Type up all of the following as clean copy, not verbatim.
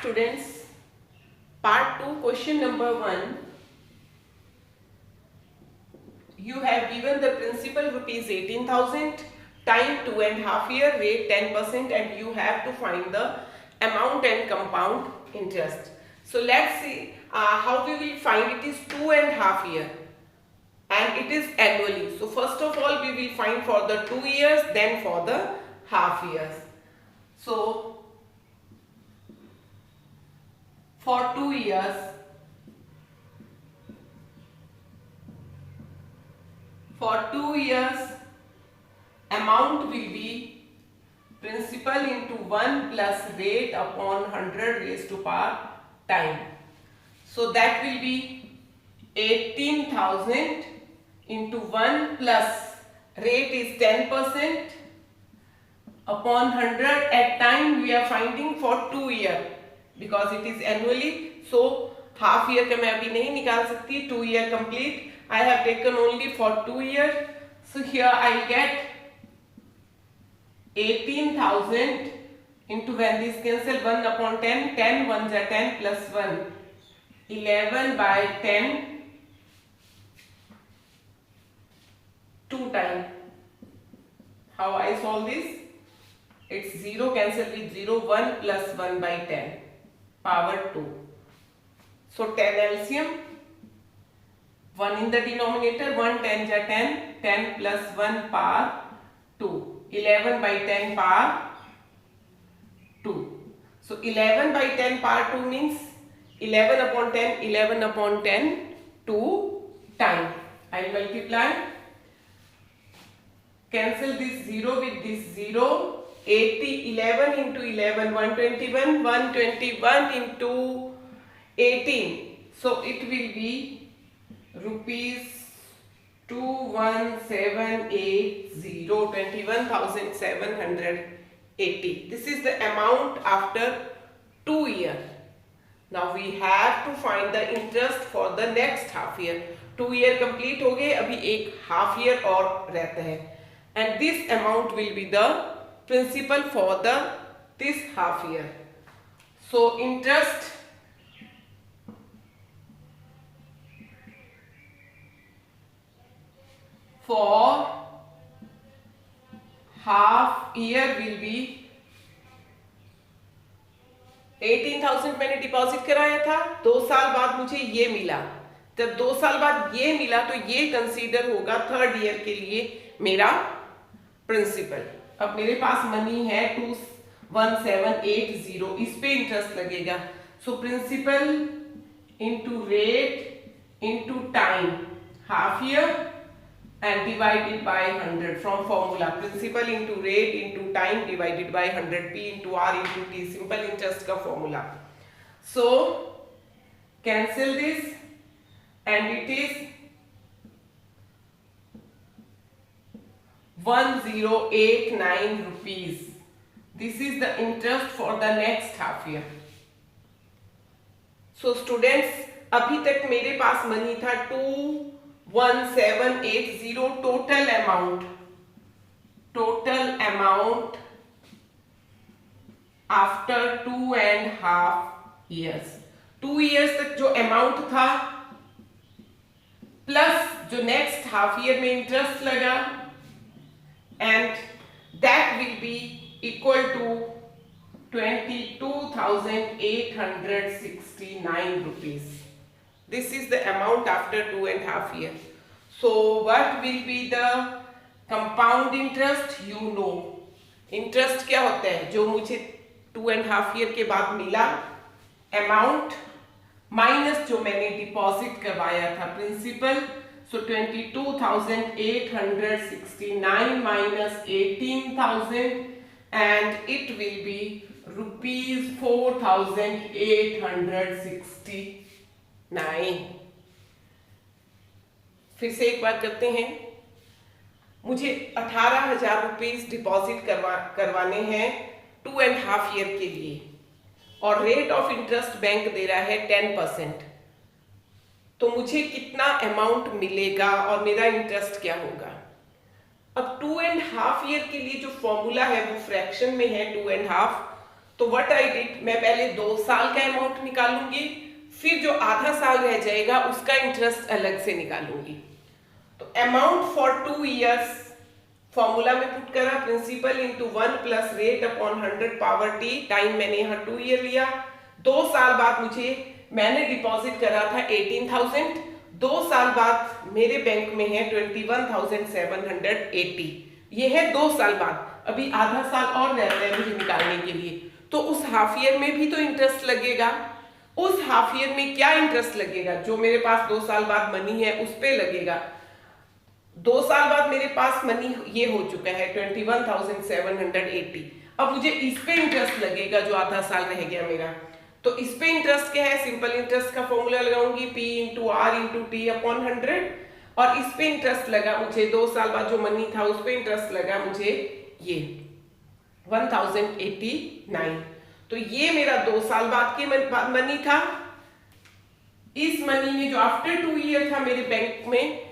Students, part 2, question number 1. You have given the principal rupees 18,000, time 2.5 year, rate 10%, and you have to find the amount and compound interest. So let's see how we will find it is 2.5 year and it is annually. So first of all we will find for the 2 years, then for the half years. So for 2 years, amount will be principal into 1 plus rate upon 100 raised to power time. So that will be 18,000 into 1 plus rate is 10% upon 100. At time we are finding for 2 year because it is annually. So half year का मैं अभी नहीं निकाल सकती. 2 year complete. I have taken only for 2 years. So here I get 18,000 into, when this cancel, 1 upon 10, 10 1s are 10 plus 1, 11 by 10, 2 times. How I solve this? It's 0 cancel with 0, 1 plus 1 by 10 power 2. So 10 LCM, 1 in the denominator, 1 10 ja 10, 10 plus 1 power 2. 11 by 10 power 2. So 11 by 10 power 2 means 11 upon 10, 11 upon 10, 2 time. I will multiply. Cancel this 0 with this 0. 80, 11 into 11, 121, 121 into 18. So it will be rupees 21,780, 21,780. This is the amount after 2 years. Now we have to find the interest for the next half year. 2 year complete हो गए, अभी एक half year और रहता है. And this amount will be the principal for this half year. So interest for half year will be 18,000 मैंने deposit कराया था. 2 साल बाद मुझे ये मिला. जब 2 साल बाद ये मिला तो ये कंसीडर होगा थर्ड ईयर के लिए मेरा प्रिंसिपल. अब मेरे पास मनी है 21780, इस पे इंटरेस्ट लगेगा. So principal into rate into time half year and divided by 100 from formula principal into rate into time divided by 100, P into R into T, simple interest का formula. So cancel this and it is 1089 rupees. This is the interest for the next half year. So students, अभी तक मेरे पास money था 21780. total amount after 2.5 years. 2 years तक जो amount था plus जो next half year में इंटरेस्ट लगा, and that will be equal to 22,869 rupees. This is the amount after 2.5 years. So what will be the compound interest? You know interest क्या होता है. जो मुझे 2.5 year के बाद मिला amount माइनस जो मैंने डिपॉजिट करवाया था principal. So 22,869 minus 18,000 and it will be rupees 4,869. फिर से एक बार करते हैं. मुझे 18,000 रुपीज डिपॉजिट करवाने हैं 2.5 year के लिए और रेट ऑफ इंटरेस्ट बैंक दे रहा है 10%. तो मुझे कितना अमाउंट मिलेगा और मेरा इंटरेस्ट क्या होगा. अब 2.5 year के लिए जो फॉर्मूला है वो फ्रैक्शन में है 2.5. तो व्हाट आई डिड, मैं पहले 2 साल का अमाउंट निकालूंगी, फिर जो आधा साल रह जाएगा उसका इंटरेस्ट अलग से निकालूंगी। तो अमाउंट फॉर 2 इयर्स फॉर्मूला में पुट करा, principal into 1 plus rate upon 100 power T, time मैंने यहाँ 2 ईयर लिया। 2 साल बाद मैंने डिपॉजिट करा था 18,000, 2 साल बाद मेरे बैंक में है 21,780, ये है 2 साल बाद। अभी आधा साल और रहता है मुझे निकालने के लिए, तो उस हाफ ईयर में भी तो इंटरेस्ट लगेगा। उस हाफ ईयर में क्या इंटरेस्ट लगेगा, जो मेरे पास 2 साल बाद मनी है उस पे लगेगा। 2 साल बाद मेरे पास मनी ये हो चुका है 21,780, अब मुझे इस पे इंटरेस्ट लगेगा जो आधा साल रह गया मेरा। तो इस पे इंटरेस्ट क्या है, सिंपल इंटरेस्ट का फॉर्मूला लगाऊंगी, P into R into T upon 100, और इस पे इंटरेस्ट लगा मुझे 2 साल बाद जो मनी था उस पे इंटरेस्ट लगा मुझे ये 1089। तो ये मेरा 2 साल बाद के मनी था। इस मनी में जो आफ्टर 2 ईयर था मेरे बैंक में,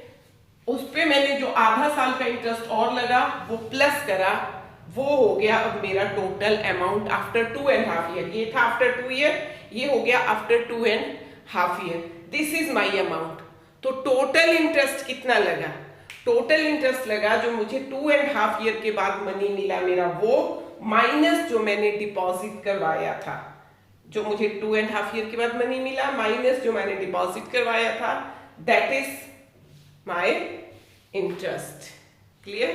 उस पे मैंने जो आधा साल का इंटरेस्ट और लगा वो प्लस करा, वो हो गया अब मेरा टोटल अमाउंट आफ्टर 2.5 ईयर। ये था आफ्टर 2 ईयर, ये हो गया after 2.5 year. This is my amount. तो टोटल इंटरेस्ट कितना लगा, टोटल इंटरेस्ट लगा जो मुझे 2.5 ईयर के बाद मनी मिला मेरा, वो माइनस जो मैंने डिपॉजिट करवाया था, जो मुझे 2.5 ईयर के बाद मनी मिला माइनस जो मैंने डिपॉजिट करवाया था, that is my interest. Clear?